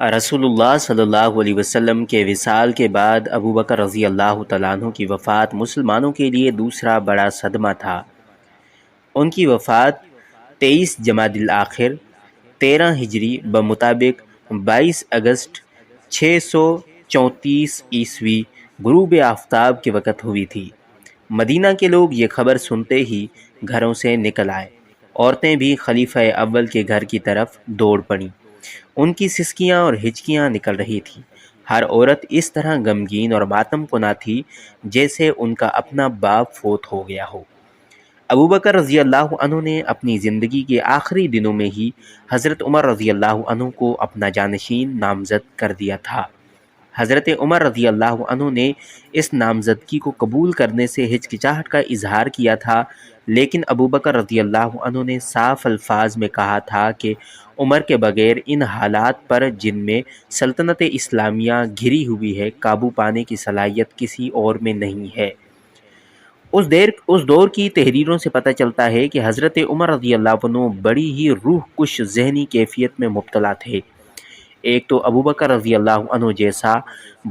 رسول اللہ صلی اللہ علیہ وسلم کے وصال کے بعد ابو بکر رضی اللہ تعالیٰ عنہ کی وفات مسلمانوں کے لیے دوسرا بڑا صدمہ تھا۔ ان کی وفات 23 جمادی الآخر 13 ہجری بمطابق 22 اگست 634 عیسوی غروب آفتاب کے وقت ہوئی تھی۔ مدینہ کے لوگ یہ خبر سنتے ہی گھروں سے نکل آئے۔ عورتیں بھی خلیفہ اول کے گھر کی طرف دوڑ پڑیں۔ ان کی سسکیاں اور ہچکیاں نکل رہی تھیں۔ ہر عورت اس طرح غمگین اور ماتم کناں تھی جیسے ان کا اپنا باپ فوت ہو گیا ہو۔ ابو بکر رضی اللہ عنہ نے اپنی زندگی کے آخری دنوں میں ہی حضرت عمر رضی اللہ عنہ کو اپنا جانشین نامزد کر دیا تھا۔ حضرت عمر رضی اللہ عنہ نے اس نامزدگی کو قبول کرنے سے ہچکچاہٹ کا اظہار کیا تھا، لیکن ابو بکر رضی اللہ عنہ نے صاف الفاظ میں کہا تھا کہ عمر کے بغیر ان حالات پر جن میں سلطنت اسلامیہ گھری ہوئی ہے قابو پانے کی صلاحیت کسی اور میں نہیں ہے۔ اس دور کی تحریروں سے پتہ چلتا ہے کہ حضرت عمر رضی اللہ عنہ بڑی ہی روح کش ذہنی کیفیت میں مبتلا تھے۔ ایک تو ابو بکر رضی اللہ عنہ جیسا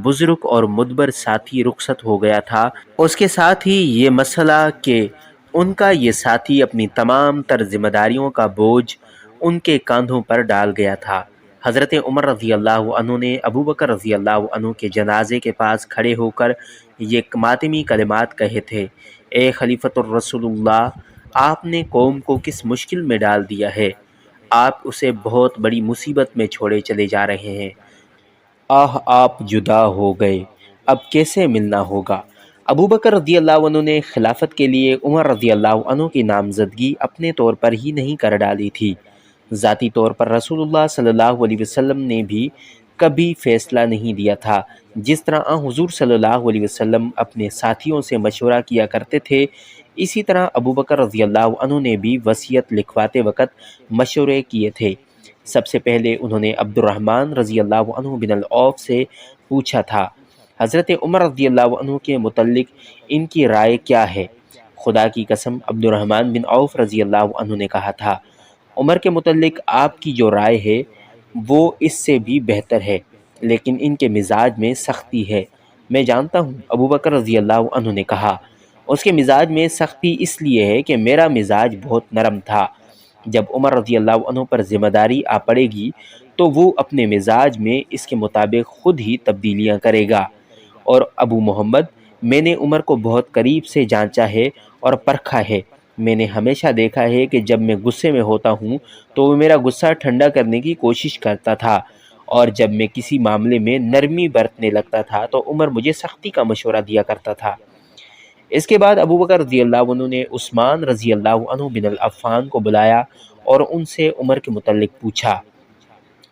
بزرگ اور مدبر ساتھی رخصت ہو گیا تھا، اس کے ساتھ ہی یہ مسئلہ کہ ان کا یہ ساتھی اپنی تمام تر ذمہ داریوں کا بوجھ ان کے کاندھوں پر ڈال گیا تھا۔ حضرت عمر رضی اللہ عنہ نے ابو بکر رضی اللہ عنہ کے جنازے کے پاس کھڑے ہو کر یہ ماتمی کلمات کہے تھے: اے خلیفۃ الرسول اللہ، آپ نے قوم کو کس مشکل میں ڈال دیا ہے، آپ اسے بہت بڑی مصیبت میں چھوڑے چلے جا رہے ہیں۔ آہ، آپ جدا ہو گئے، اب کیسے ملنا ہوگا۔ ابو بکر رضی اللہ عنہ نے خلافت کے لیے عمر رضی اللہ عنہ کی نامزدگی اپنے طور پر ہی نہیں کر ڈالی تھی، ذاتی طور پر رسول اللہ صلی اللہ علیہ وسلم نے بھی کبھی فیصلہ نہیں دیا تھا۔ جس طرح حضور صلی اللہ علیہ وسلم اپنے ساتھیوں سے مشورہ کیا کرتے تھے، اسی طرح ابو بکر رضی اللہ عنہ نے بھی وصیت لکھواتے وقت مشورے کیے تھے۔ سب سے پہلے انہوں نے عبد الرحمن رضی اللہ عنہ بن العوف سے پوچھا تھا، حضرت عمر رضی اللہ عنہ کے متعلق ان کی رائے کیا ہے؟ خدا کی قسم، عبد الرحمن بن عوف رضی اللہ عنہ نے کہا تھا، عمر کے متعلق آپ کی جو رائے ہے وہ اس سے بھی بہتر ہے، لیکن ان کے مزاج میں سختی ہے۔ میں جانتا ہوں، ابو بکر رضی اللہ عنہ نے کہا، اس کے مزاج میں سختی اس لیے ہے کہ میرا مزاج بہت نرم تھا۔ جب عمر رضی اللہ عنہ پر ذمہ داری آ پڑے گی تو وہ اپنے مزاج میں اس کے مطابق خود ہی تبدیلیاں کرے گا۔ اور ابو محمد، میں نے عمر کو بہت قریب سے جانچا ہے اور پرکھا ہے۔ میں نے ہمیشہ دیکھا ہے کہ جب میں غصے میں ہوتا ہوں تو وہ میرا غصہ ٹھنڈا کرنے کی کوشش کرتا تھا، اور جب میں کسی معاملے میں نرمی برتنے لگتا تھا تو عمر مجھے سختی کا مشورہ دیا کرتا تھا۔ اس کے بعد ابو بکر رضی اللہ عنہ نے عثمان رضی اللہ عنہ بن العفان کو بلایا اور ان سے عمر کے متعلق پوچھا۔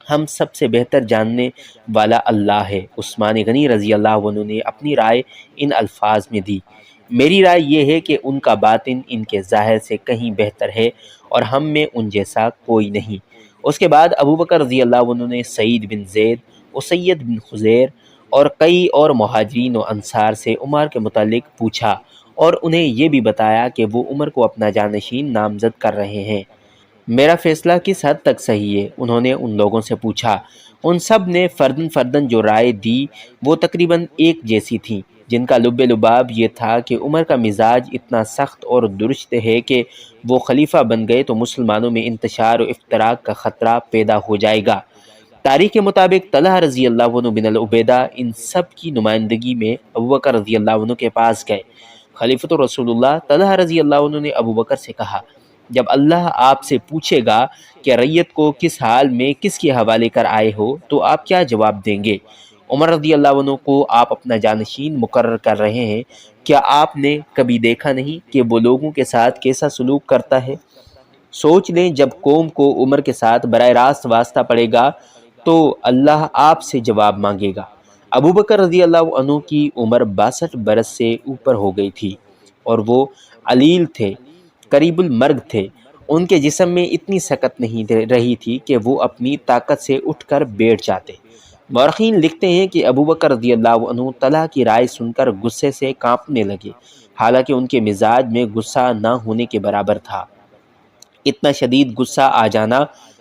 ہم سب سے بہتر جاننے والا اللہ ہے۔ عثمان غنی رضی اللہ عنہ نے اپنی رائے ان الفاظ میں دی: میری رائے یہ ہے کہ ان کا باطن ان کے ظاہر سے کہیں بہتر ہے اور ہم میں ان جیسا کوئی نہیں۔ اس کے بعد ابو بکر رضی اللہ عنہ نے سعید بن زید، اسید بن خزیر اور کئی اور مہاجرین و انصار سے عمر کے متعلق پوچھا اور انہیں یہ بھی بتایا کہ وہ عمر کو اپنا جانشین نامزد کر رہے ہیں۔ میرا فیصلہ کس حد تک صحیح ہے؟ انہوں نے ان لوگوں سے پوچھا۔ ان سب نے فرداً جو رائے دی وہ تقریباً ایک جیسی تھیں، جن کا لب لباب یہ تھا کہ عمر کا مزاج اتنا سخت اور درست ہے کہ وہ خلیفہ بن گئے تو مسلمانوں میں انتشار و افتراق کا خطرہ پیدا ہو جائے گا۔ تاریخ کے مطابق طلحہ رضی اللہ عنہ بن العبیدہ ان سب کی نمائندگی میں ابو بکر رضی اللہ عنہ کے پاس گئے۔ خلیفۃ رسول اللہ طلحہ رضی اللہ عنہ نے ابو بکر سے کہا، جب اللہ آپ سے پوچھے گا کہ ریت کو کس حال میں کس کے حوالے کر آئے ہو تو آپ کیا جواب دیں گے؟ عمر رضی اللہ عنہ کو آپ اپنا جانشین مقرر کر رہے ہیں، کیا آپ نے کبھی دیکھا نہیں کہ وہ لوگوں کے ساتھ کیسا سلوک کرتا ہے؟ سوچ لیں، جب قوم کو عمر کے ساتھ براہ راست واسطہ پڑے گا تو اللہ آپ سے جواب مانگے گا۔ ابو بکر رضی اللہ عنہ کی عمر 62 برس سے اوپر ہو گئی تھی اور وہ علیل تھے، قریب المرگ تھے۔ ان کے جسم میں اتنی سکت نہیں رہی تھی کہ وہ اپنی طاقت سے اٹھ کر بیٹھ جاتے۔ مورخین لکھتے ہیں کہ ابو بکر رضی اللہ عنہ طلحہ کی رائے سن کر غصے سے کانپنے لگے، حالانکہ ان کے مزاج میں غصہ نہ ہونے کے برابر تھا۔ اتنا شدید غصہ آ جانا